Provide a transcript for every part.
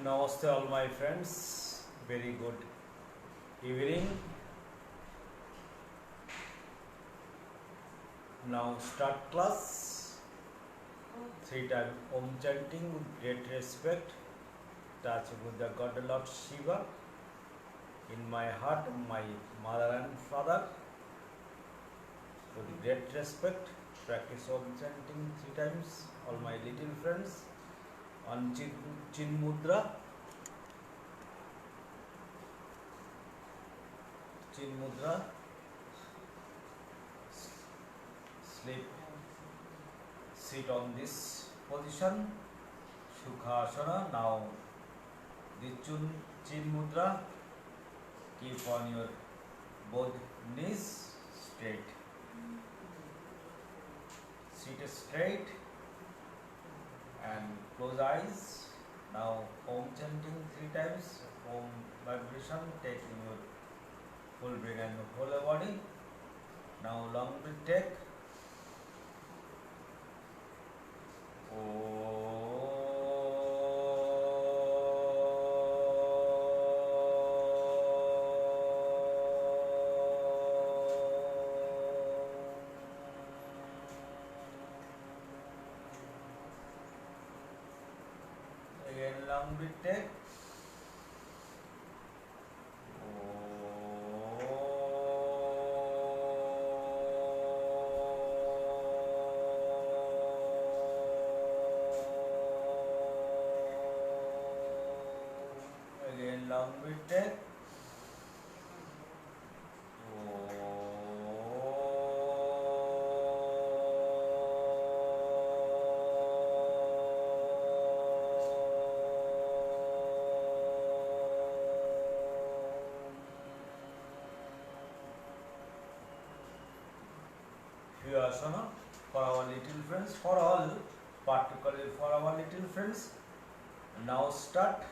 Namaste all my friends, very good evening. Now start class. 3 times Om chanting with great respect, touching with the God Lord Shiva in my heart, my mother and father. With great respect, practice Om chanting 3 times, all my little friends. On Chin Mudra. Chin Mudra. Sit on this position. Sukhasana. Now the Chin Mudra. Keep on your both knees straight. Sit straight and close eyes. Now Om chanting 3 times. Om vibration taking your full brain and whole body. Now long breath take. Again long breath take. Again long breath take. Asana for our little friends, for all, particularly for our little friends. Now start.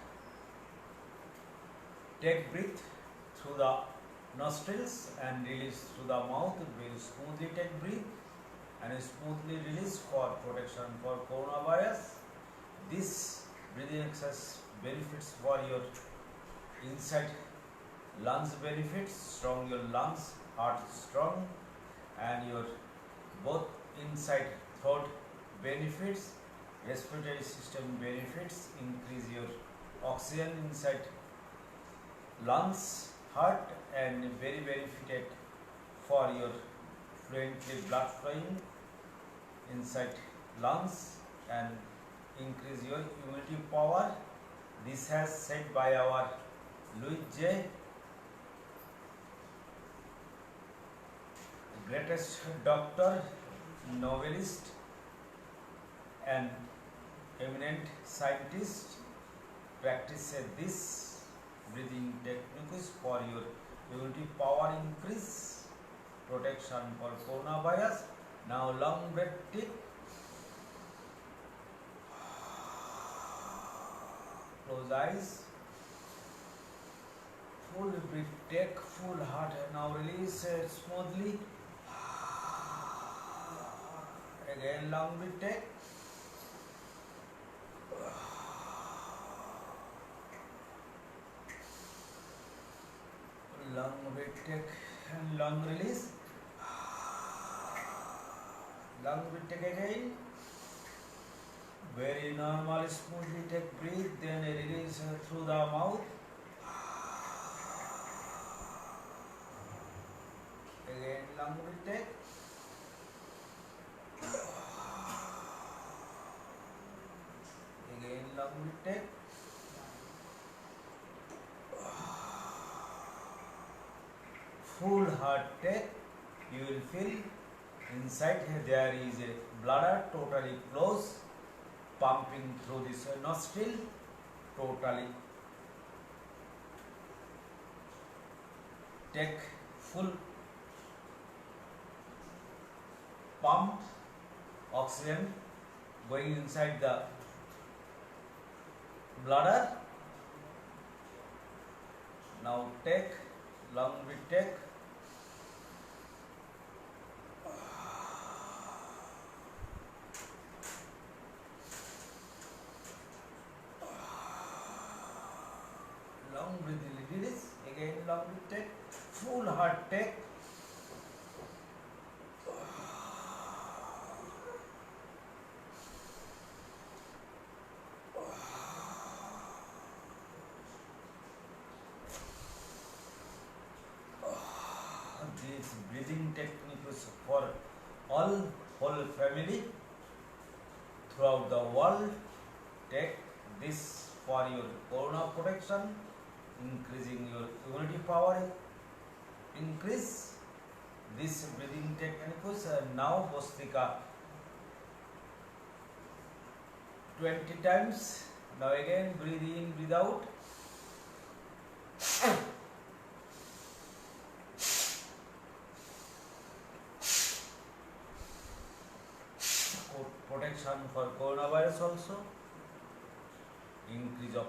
Take breath through the nostrils and release through the mouth. Very smoothly take breath and smoothly release for protection for coronavirus. This breathing exercise benefits for your inside lungs benefits, strong your lungs, heart strong, and your both inside throat benefits, respiratory system benefits, increase your oxygen inside lungs, heart, and very benefited for your fluently blood flowing inside lungs and increase your immunity power. This has said by our Louis J. Greatest doctor, novelist, and eminent scientist. Practice this breathing techniques for your immunity power increase, protection for coronavirus. Now long breath take. Close eyes. Full breath take, full heart. Now release smoothly. Again long breath take. Long breath take and long release. Long breath take again. Very normal, smoothly take breath, then release through the mouth. Again long breath take. Again long breath take. Full heart take. You will feel inside here there is a bladder totally closed, pumping through this nostril totally. Take full pump oxygen going inside the bladder. Now take long breath take. breath release. Again long breath take. Full heart take. This breathing technique is for all whole family throughout the world. Take this for your corona protection, increasing your immunity power. Increase this breathing technique. Now Bhastrika 20 times. Now again breathe in, breathe out. Protection for coronavirus also. Increase of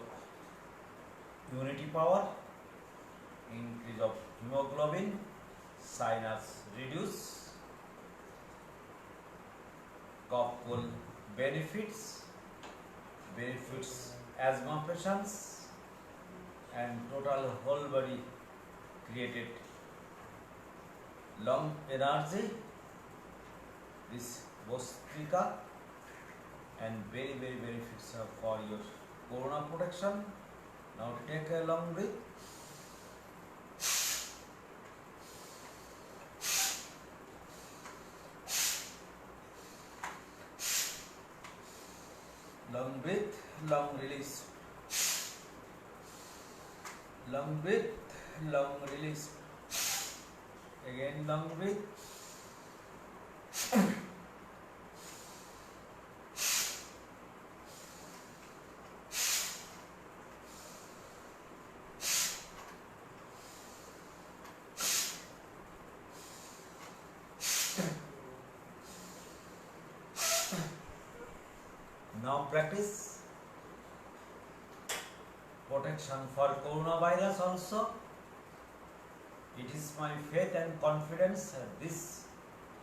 immunity power. Increase of hemoglobin. Sinus reduce. Cough cold benefits. Benefits asthma patients and total whole body created lung energy. This Bhastrika and very benefits for your corona protection. Now take a long breath. Long breath, long release. Long breath, long release. Again long breath. Now practice protection for coronavirus also. It is my faith and confidence this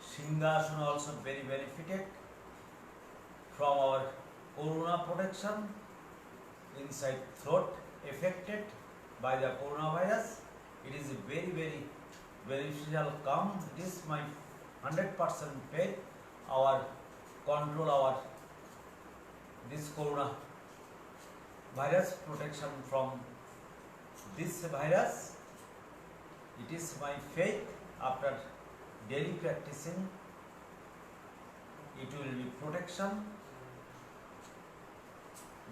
Shingasana also very benefited from our corona protection. Inside throat affected by the coronavirus. It is very beneficial calm. It is my 100% faith. Our control our this corona virus protection from this virus. It is my faith after daily practicing it will be protection.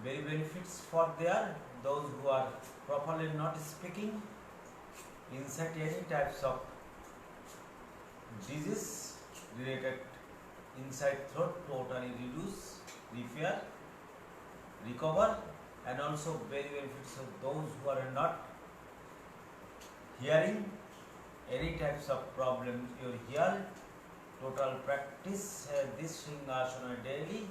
Very benefits for there those who are properly not speaking inside any types of disease related inside throat totally reduce, repair, recover, and also very benefits of those who are not hearing any types of problem you hear. Total practice this Shingasana daily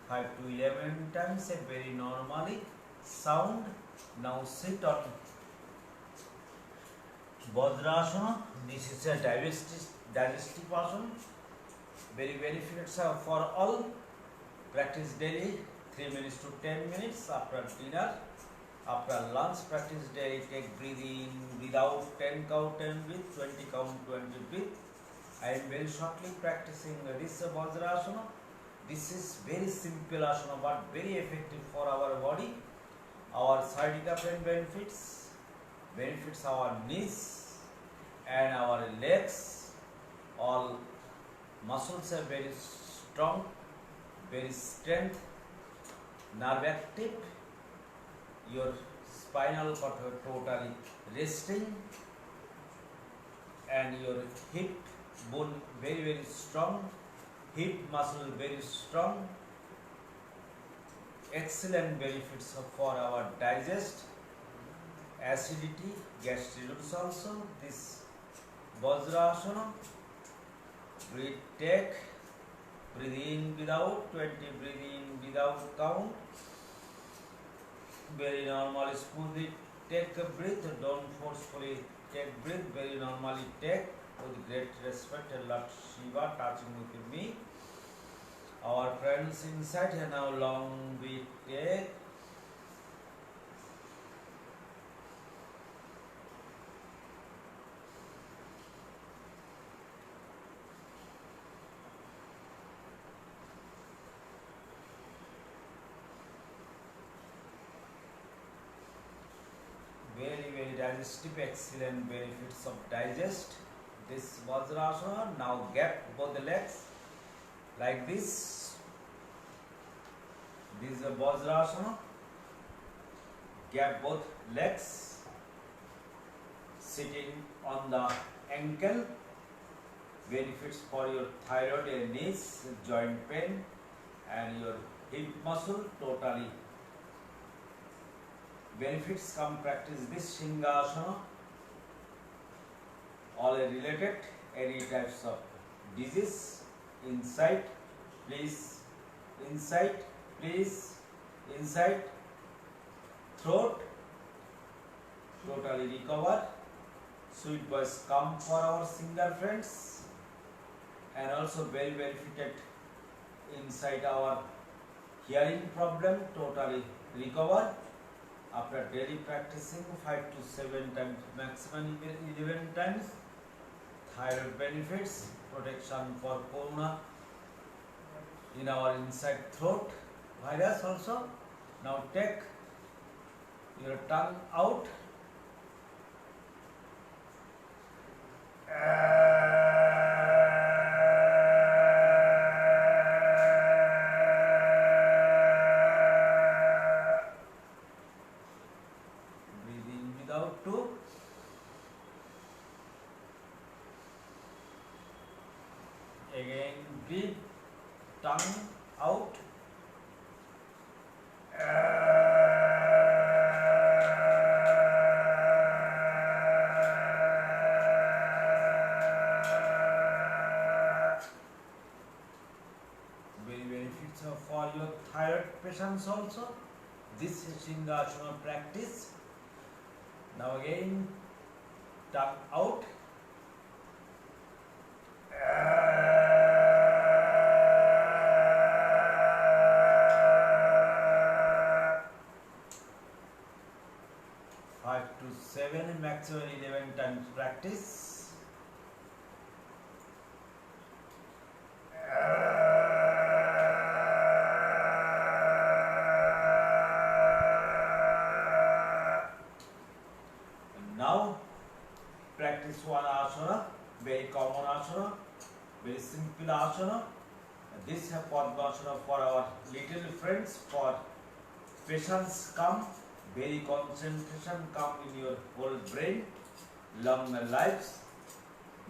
5 to 11 times very normally sound. Now sit on Vajrasana. This is a digestive asana. Very benefits for all. Practice daily 3 minutes to 10 minutes after dinner. After lunch, practice daily. Take breathe in, breathe out, 10 count 10 breathe, 20 count 20 breathe. I am very shortly practicing this Vajrasana. This is very simple asana but very effective for our body. Our sciatica pain benefits our knees and our legs. All muscles are very strong, very strength, nerve active. Your spinal cord totally resting and your hip bone very strong, hip muscle very strong. Excellent benefits for our digest, acidity, gastritis also. This Vajrasana. Breathe, take, breathe in, breathe out, 20 breathe in, breathe out count. Very normally, smoothly take a breath, don't forcefully take breath, very normally take with great respect. Lord Shiva touching with me. Our friends inside here now long we take. digestive, excellent benefits of digest. This Vajrasana. Now gap both the legs like this. This is a Vajrasana. Gap both legs. Sitting on the ankle. Benefits for your thyroid and knees, joint pain, and your hip muscle totally. Benefits come practice this Shingasana. All are related, any types of disease. Inside, please. Inside, please. Inside. Throat, totally recover. Sweet voice come for our singer friends. And also very benefited inside our hearing problem, totally recover after daily practicing 5 to 7 times, maximum 11 times. Thyroid benefits, protection for corona in our inside throat virus also. Now take your tongue out. Again, breathe, tongue out. Very benefits for your thyroid patients also. This is Shingasana practice. Now again, tongue out. 5 to 7, maximum 11 times practice. And now practice one asana, very common asana, very simple asana. This is Padmasana for our little friends, for patience come, very concentration come in your whole brain, long lives,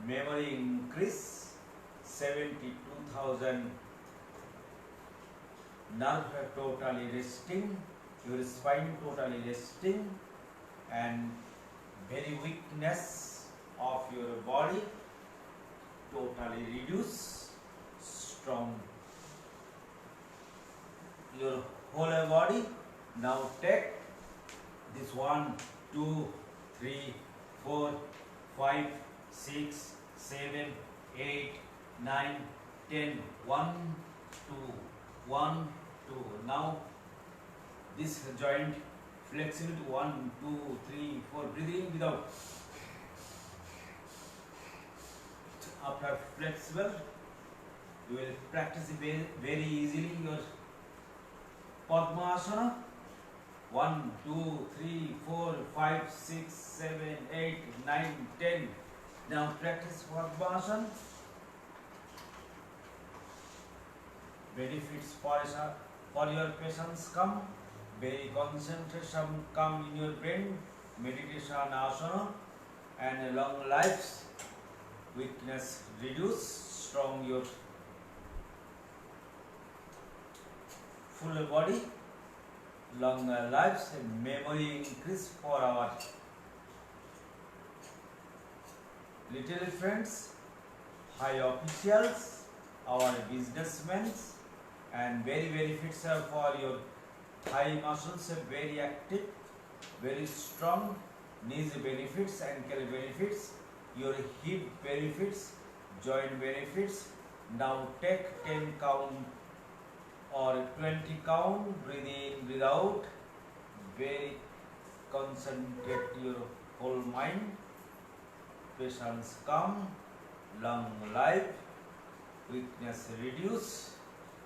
memory increase, 72,000 nerve totally resting, your spine totally resting, and very weakness of your body totally reduce, strong your whole body. Now take this 1, 2, 3, 4, 5, 6, 7, 8, 9, 10, 1, 2, 1, 2. Now this joint flexibility 1, 2, 3, 4. Breathe in without. After flexible, you will practice very easily your Padmasana. 1, 2, 3, 4, 5, 6, 7, 8, 9, 10. Now practice Padmasana. Benefits for your patients come. Very concentration come in your brain. Meditation asana and long lives. Weakness reduce. Strong your full body. Long lives and memory increase for our little friends, high officials, our businessmen, and very benefits are for your thigh muscles, very active, very strong, knees benefits, ankle benefits, your hip benefits, joint benefits. Now take 10 count or 20 count, breathe in, breathe out, very concentrate your whole mind, patience come, long life, weakness reduce,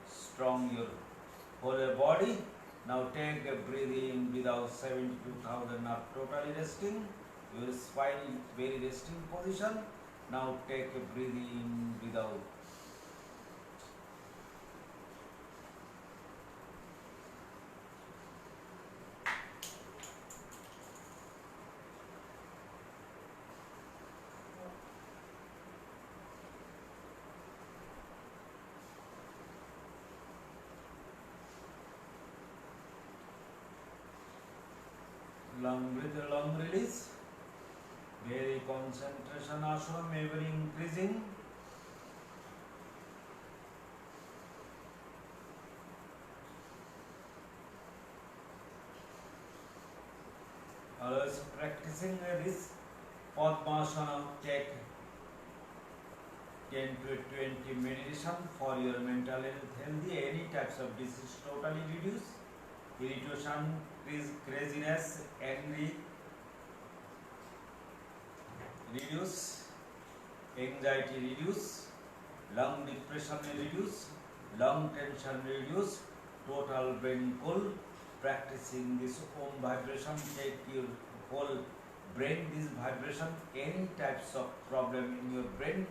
strong your whole body. Now take a breathe in, breathe out, 72,000 are totally resting, Your spine very resting position. Now take a breathe in, breathe out. Long breathe, long release. Very concentration ashram, ever increasing. Always practicing this Padmasana, take 10 to 20 meditation for your mental health healthy. Any types of disease totally reduce. Irritation, craziness, angry, reduce. Anxiety reduce. Lung depression reduce. Lung tension reduce. Total brain cool. Practicing this Om vibration, take your whole brain this vibration. Any types of problem in your brain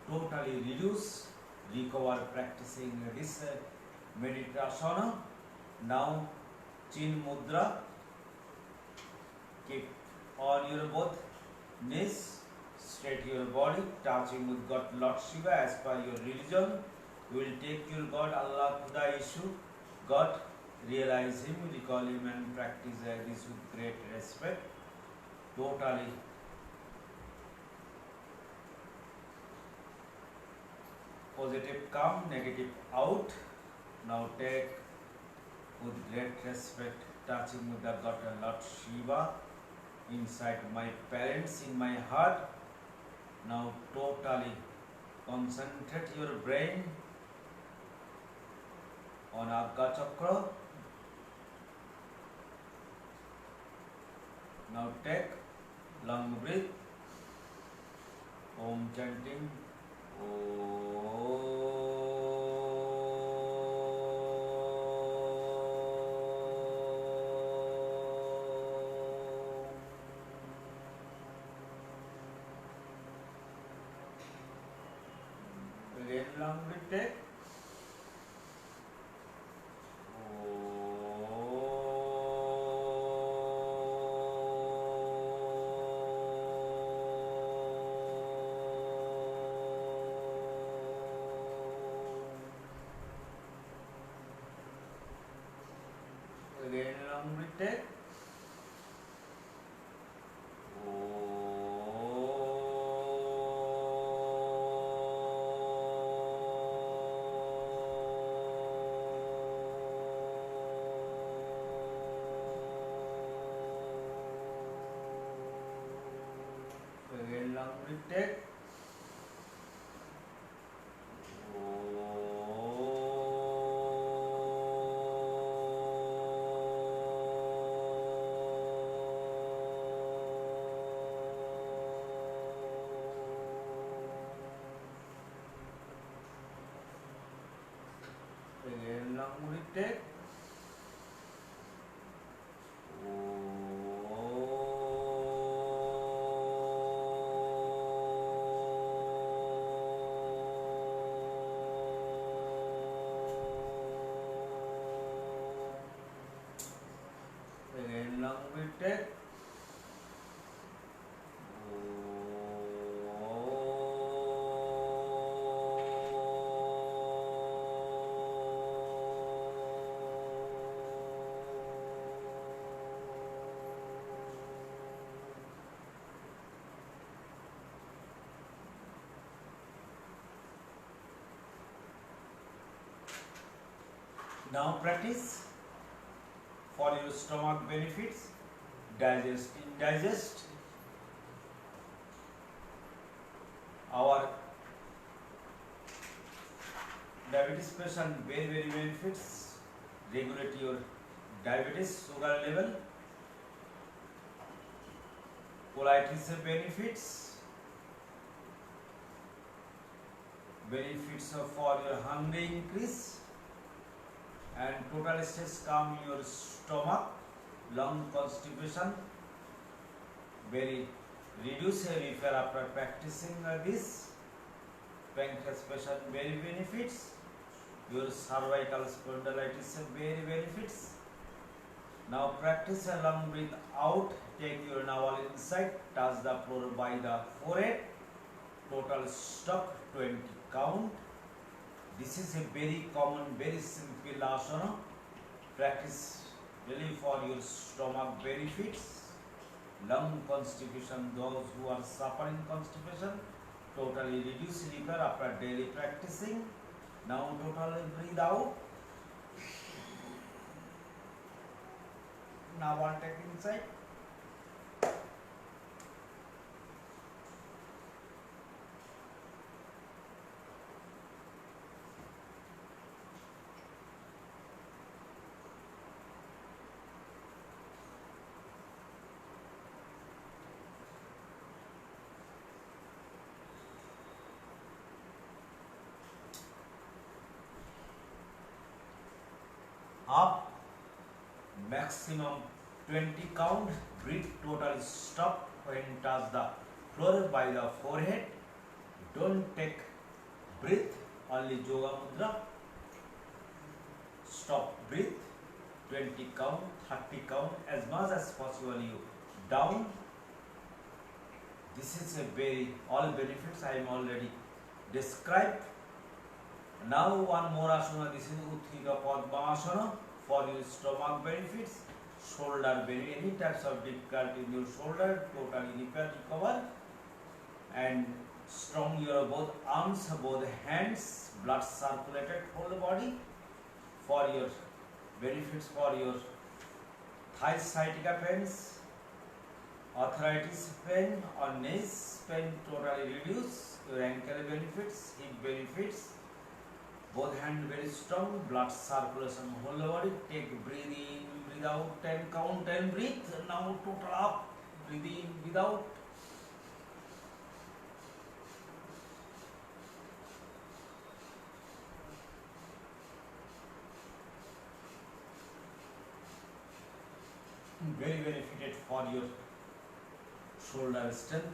totally reduce. Recover practicing this meditation. Now Chin Mudra. Keep on your both knees. Straight your body. Touching with God Lord Shiva as per your religion. You will take your God Allah Khuda Ishu. God. Realize him, recall him and practice this with great respect. Totally positive come, negative out. Now take with great respect, touching with the God and Lord Shiva inside my parents in my heart. Now totally concentrate your brain on Agga Chakra. Now take long breath. Om chanting. Om. Again long breath take. Again long breath take. Again long breath take. Again long breath take. Again long breath take. Now practice for your stomach benefits. Digest, indigest. Our diabetes patient very benefits. Regulate your diabetes sugar level. Colitis benefits. Benefits for your hunger increase. And total stress calm your stomach, lung constipation, very reduce a repair after practicing this. Pancreas patient very benefits. Your cervical spondylitis very benefits. Now practice a long breathe out. Take your navel inside. Touch the floor by the forehead. Total stop 20 count. This is a very common, very simple asana. Practice really for your stomach benefits. Lung constipation, those who are suffering constipation, totally reduce repair after daily practicing. Now totally breathe out. Now one take inside. Up, maximum 20 count. Breathe, total stop when touch the floor by the forehead. Don't take breath, only yoga mudra. Stop, breathe, 20 count, 30 count, as much as possible you down. This is a very, all benefits I am already described. Now one more asana, this is Utthita Padmasana for your stomach benefits, shoulder benefit, any types of difficulty in your shoulder, totally repair, recover, and strong your both arms, both hands, blood circulated whole body for your benefits, for your thigh sciatica pains, arthritis pain or knees pain totally reduce, your ankle benefits, hip benefits, both hand very strong, blood circulation whole body. Take breathe in, breathe out, 10 count, 10 breathe. Now total up, breathe in, breathe out. Very benefited for your shoulder strength,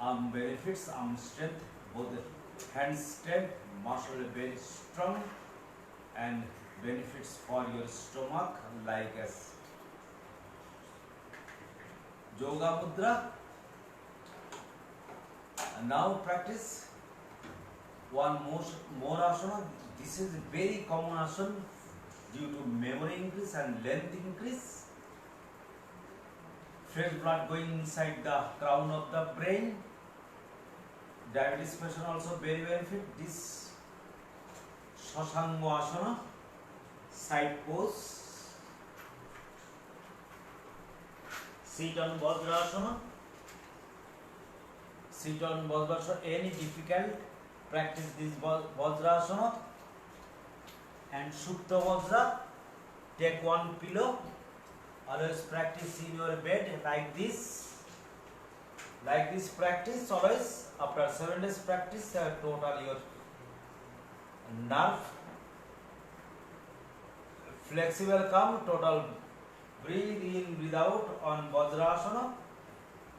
arm benefits, arm strength, both hand strength, muscle very strong, and benefits for your stomach like as yoga mudra. And now practice one more asana. This is a very common asana due to memory increase and length increase. Fresh blood going inside the crown of the brain. Diabetes patient also very benefit. This Shashango asana, side pose. Sit on Vajrasana. Sit on Vajrasana. Any difficult, practice this Vajrasana. And Supta Vajra. Take one pillow. Always practice in your bed like this. Like this practice always. After 7 days practice, total your nerve flexible come, total breathe in, breathe out on Vajrasana.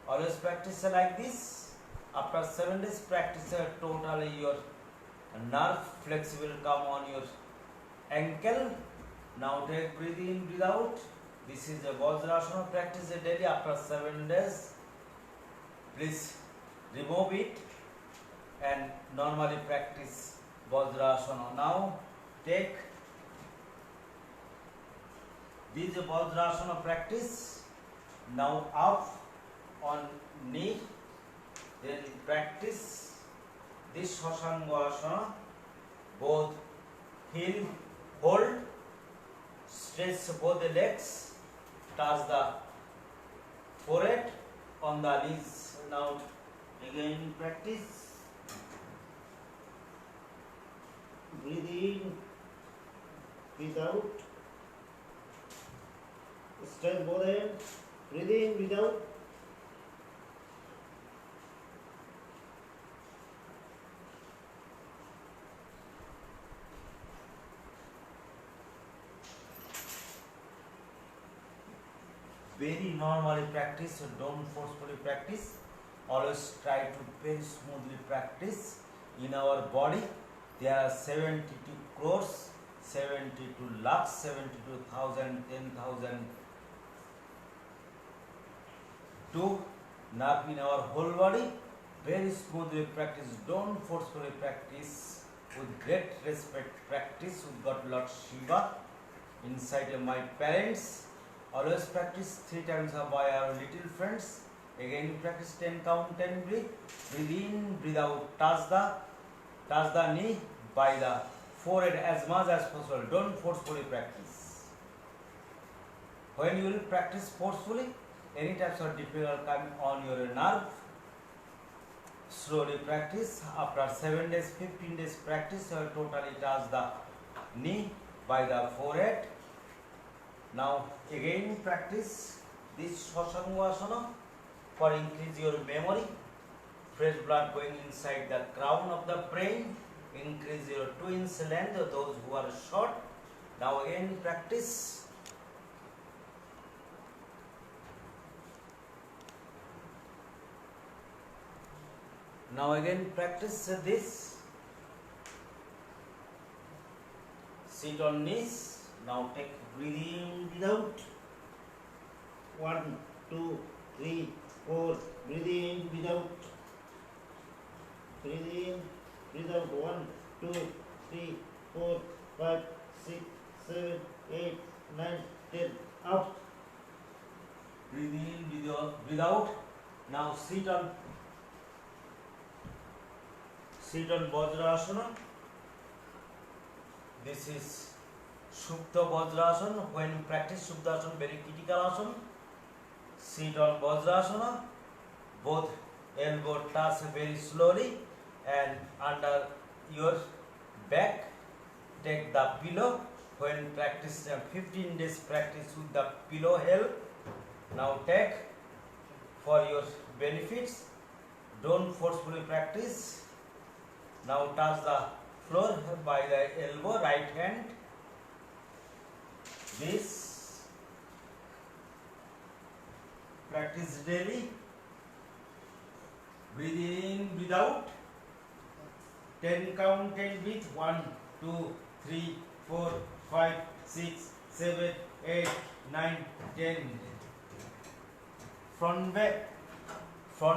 Always practice like this. After 7 days practice, totally your nerve flexible come on your ankle. Now take breathe in, breathe out. This is a Vajrasana practice daily after 7 days. Please remove it and normally practice Vajrasana. Now take this Vajrasana practice. Now up on knee. Then practice this Shashangasana. Both heel hold. Stretch both the legs. Touch the forehead on the knees. Now again practice. Breathe in, breathe out. Stretch both hands. Breathe in, breathe out. Very normally practice, don't forcefully practice. always try to very smoothly practice. In our body there are 72 crores, 72 lakhs, 72,000, 10,000 to nerve in our whole body. Very smoothly practice, don't forcefully practice, with great respect practice with God Lord Shiva inside my parents. Always practice 3 times by our little friends. Again you practice 10 count, 10 breathe. Breathe in, breathe out, touch the knee by the forehead as much as possible. Don't forcefully practice. When you will practice forcefully, any types of difficult come on your nerve, slowly practice. After 7 days, 15 days practice, you will totally touch the knee by the forehead. Now again practice this Shashangasana for increase your memory. Fresh blood going inside the crown of the brain, increase your 2 inch length, those who are short. Now again practice. Now again practice this. Sit on knees. Now take breathe in, breathe out. 1, 2, 3, 4. Breathe in, breathe out. Breathe in, breathe out. 1, 2, 3, 4, 5, 6, 7, 8, 9, 10. Out. Breathe in, breathe out. Now sit on Vajrasana. This is Supta Vajrasana. When you practice Suptasana, very critical asana. Sit on Vajrasana. Both elbow touch very slowly, and under your back take the pillow. When practice 15 days practice with the pillow help. Now take for your benefits. Don't forcefully practice. Now touch the floor by the elbow, right hand. This practice daily. Breathe in, breathe out. 10 count, 10 breathe. 1, 2, 3, 4, 5, 6, 7, 8, 9, 10. Front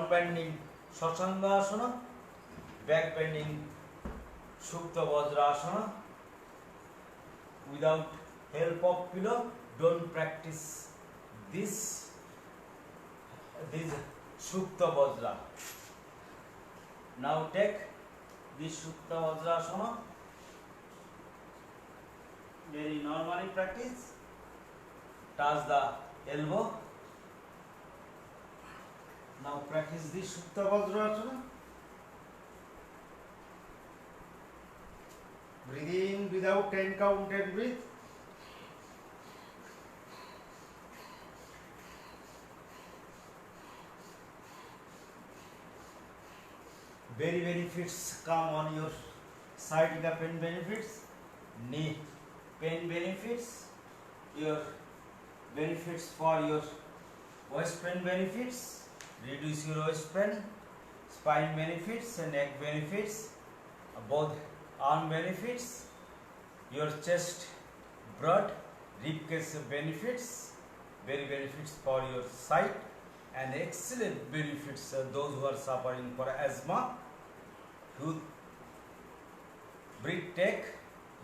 bending Shashangasana. Back bending Supta Vajrasana. Without help of pillow, don't practice this Supta Vajra. Now take this Supta Vajrasana. Very normally practice. Touch the elbow. Now practice this Supta Vajrasana. Breathe in, breathe out, 10 count, 10 breathe. Very benefits come on your sciatica pain benefits, knee pain benefits, your benefits for your waist pain benefits, reduce your waist pain, spine benefits, neck benefits, both arm benefits, your chest, broad, ribcage benefits, very benefits for your sight, and excellent benefits those who are suffering for asthma. You breathe, take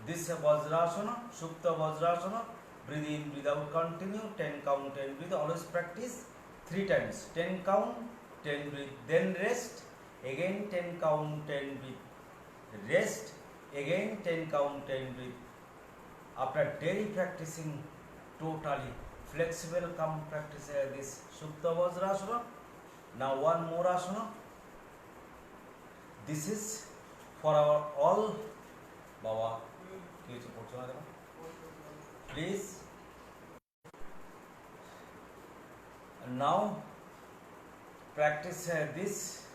this Vajrasana, Supta Vajrasana. Breathe in, breathe out, continue 10 count, 10 breathe. Always practice 3 times. 10 count, 10 breathe. Then rest. Again 10 count, 10 breathe. Rest. Again 10 count, 10 breathe. After daily practicing, totally flexible come practice this Supta Vajrasana. Now one more asana. This is for our all Baba. Please. Now practice this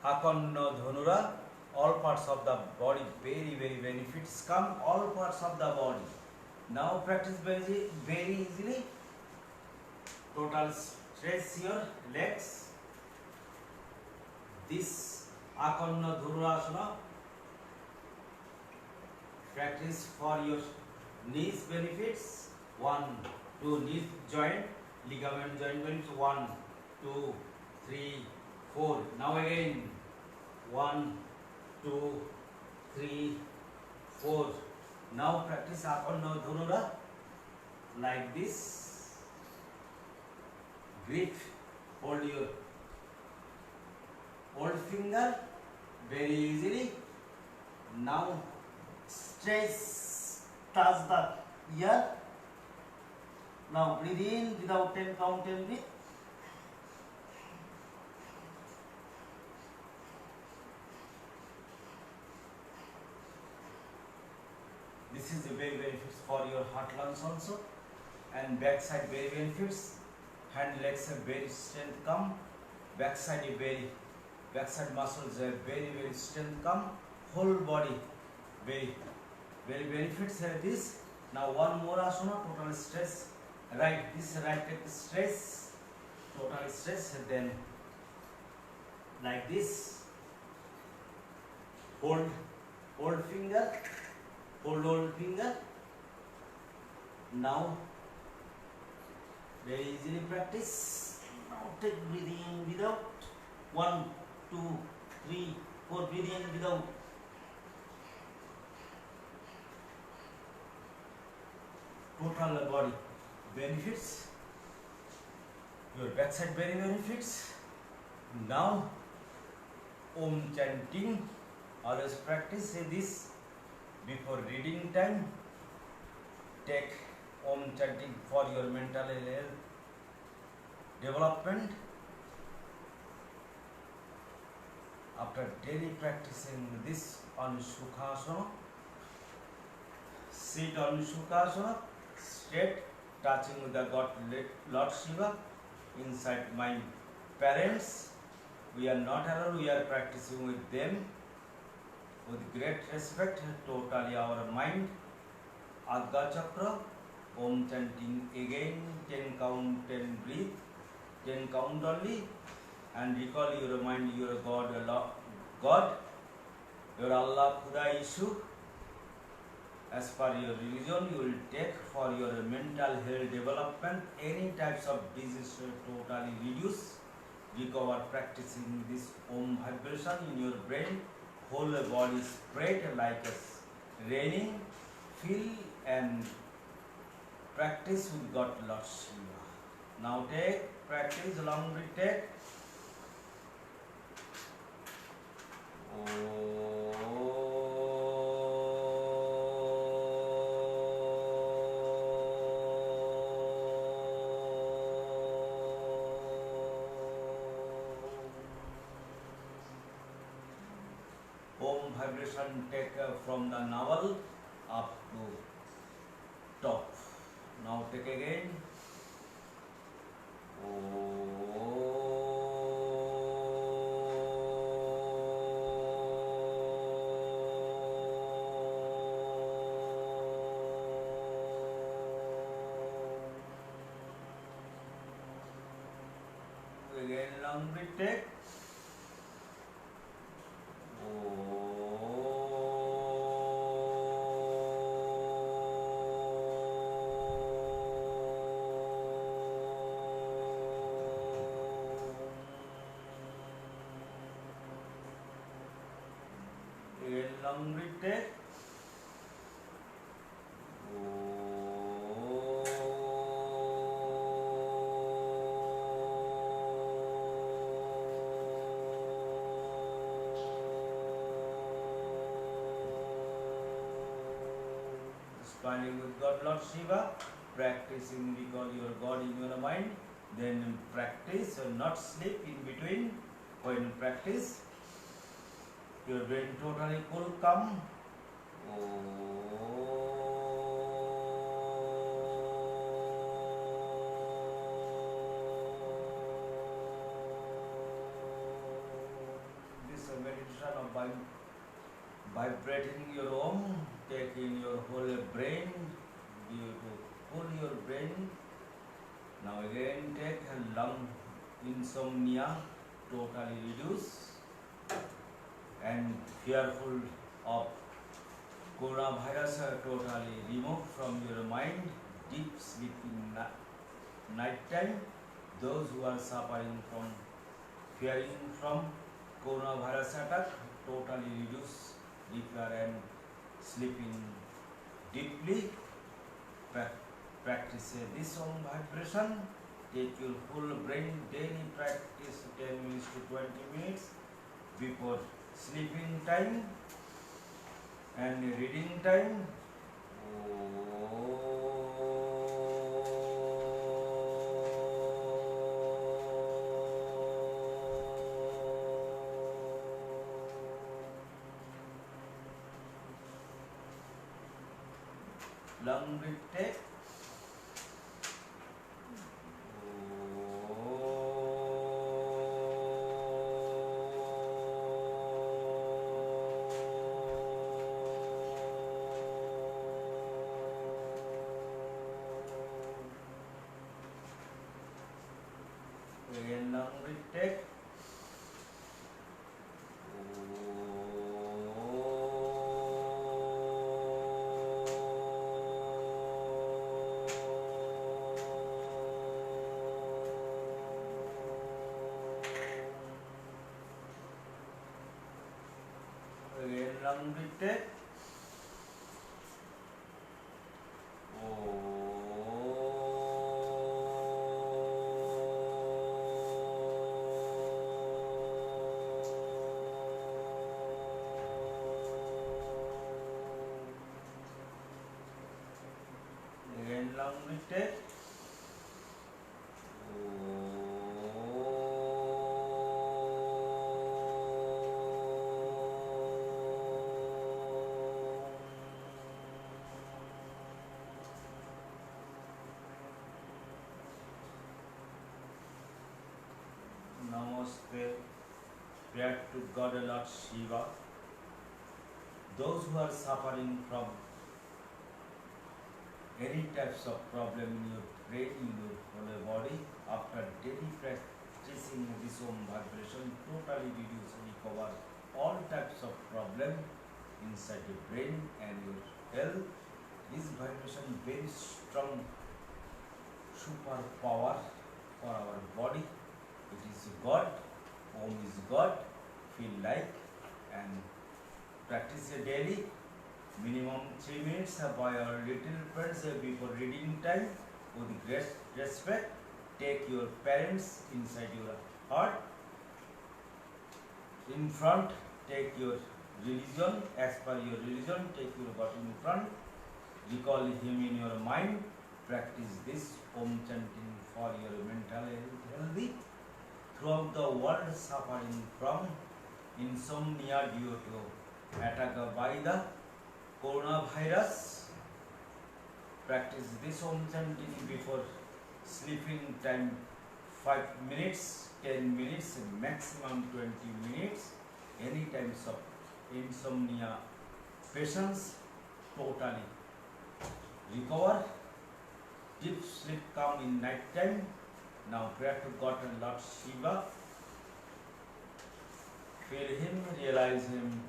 Akanna Dhanura. All parts of the body, very benefits come, all parts of the body. Now practice very easily. Total stretch your legs. This Akanna Dhurasana practice for your knees benefits. 1, 2 knee joint, ligament joint benefits. 1, 2, 3, 4. Now again 1, 2, 3, 4. Now practice Akanna Dhurura like this. Grip, hold your old finger very easily. Now stretch, touch the ear. Now breathe in without 10 count, 10 breathe. This is the very benefits for your heart lungs also, and backside very benefits. Hand legs have very strength come. Backside muscles have very strength come. Whole body very benefits have this. Now one more asana, total stress. Right, this right leg stress, total stress, and then like this. Hold finger. Hold old finger. Now very easily practice. Now take breathing without. 1, 2, 3, 4. Breathing without. Total body benefits. Your backside very benefits. Now Om chanting. Always practice this. Before reading time, take Om chanting for your mental health development. After daily practicing this on Sukhasana, sit on Sukhasana, straight, touching with the God, Lord Shiva, inside my parents. We are not alone, we are practicing with them. With great respect, totally our mind, Adga Chakra, Om chanting again, 10 count, 10 breathe, 10 count only, and recall your mind, your God, your Allah, Khuda, Ishu. As per your religion, you will take for your mental health development, any types of disease will totally reduce, recover practicing this Om vibration in your brain. Whole body spread like a raining. Feel and practice with God, Lord Shiva. Now take, practice, long retake. Om vibration take from the navel up to top. Now take again. Again long retake. Long retake. Smiling with God, Lord Shiva, practicing recall your God in your mind, then practice, not sleep in between. When practice, your brain totally cool, calm. This meditation of vibrating your Om, take in your whole brain, you to cool your brain, Now again take lung insomnia totally reduce and fearful of coronavirus totally remove from your mind. Deep sleep in night time. Those who are suffering from fearing from coronavirus attack totally reduce, repair and sleeping deeply. Practice this on vibration. Take your full brain daily practice 10 minutes to 20 minutes before sleeping time and reading time. Long breath take. Again long breath take. Again long breath take. Again long breath take. Namaste. Prayer to God Lord Shiva. Those who are suffering from any types of problem in your brain, in your whole body, after daily practicing this Om vibration, totally reduce and recover all types of problem inside your brain and your health. This vibration very strong superpower for our body. It is God. Om is God. Feel like and practice it daily. Minimum 3 minutes by our little friends before reading time. With great respect, take your parents inside your heart. In front, take your religion. As per your religion, take your God in front. Recall him in your mind. Practice this Om chanting for your mental healthy. Throughout the world suffering from insomnia due to attack by the coronavirus. Practice this Om chanting before sleeping time 5 minutes, 10 minutes, maximum 20 minutes. Any times of insomnia patients totally recover. Deep sleep come in night time. Now pray to God and Lord Shiva. Feel him, realize him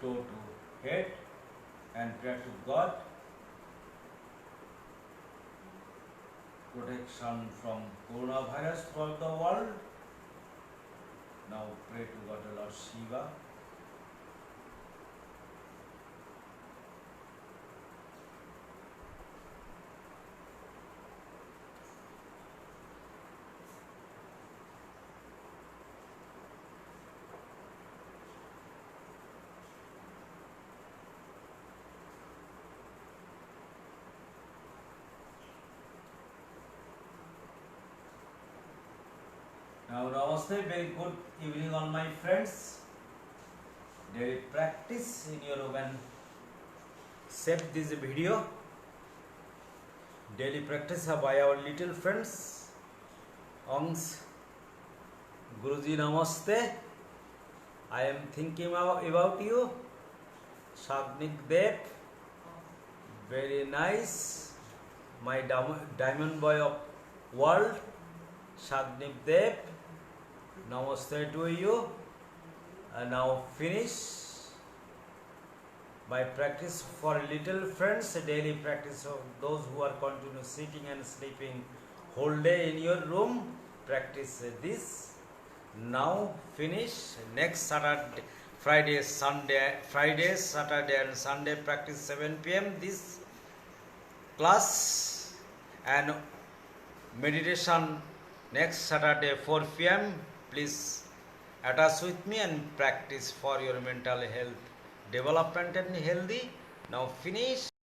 toe to head and pray to God. Protection from coronavirus for the world. Now pray to God and Lord Shiva. Now namaste, very good evening all my friends. Daily practice in your when save this video. Daily practice by our little friends. Ongs Guruji namaste. I am thinking about you. Shagnik Dev. Very nice. my diamond boy of world, Shagdeep Dev. Namaste to you. And now finish by practice for little friends, daily practice of those who are continuous sitting and sleeping whole day in your room. Practice this. Now finish. Next Saturday, Friday, Saturday and Sunday practice 7 p.m. this class, and meditation next Saturday 4 p.m. Please attach with me and practice for your mental health development and healthy. Now finish.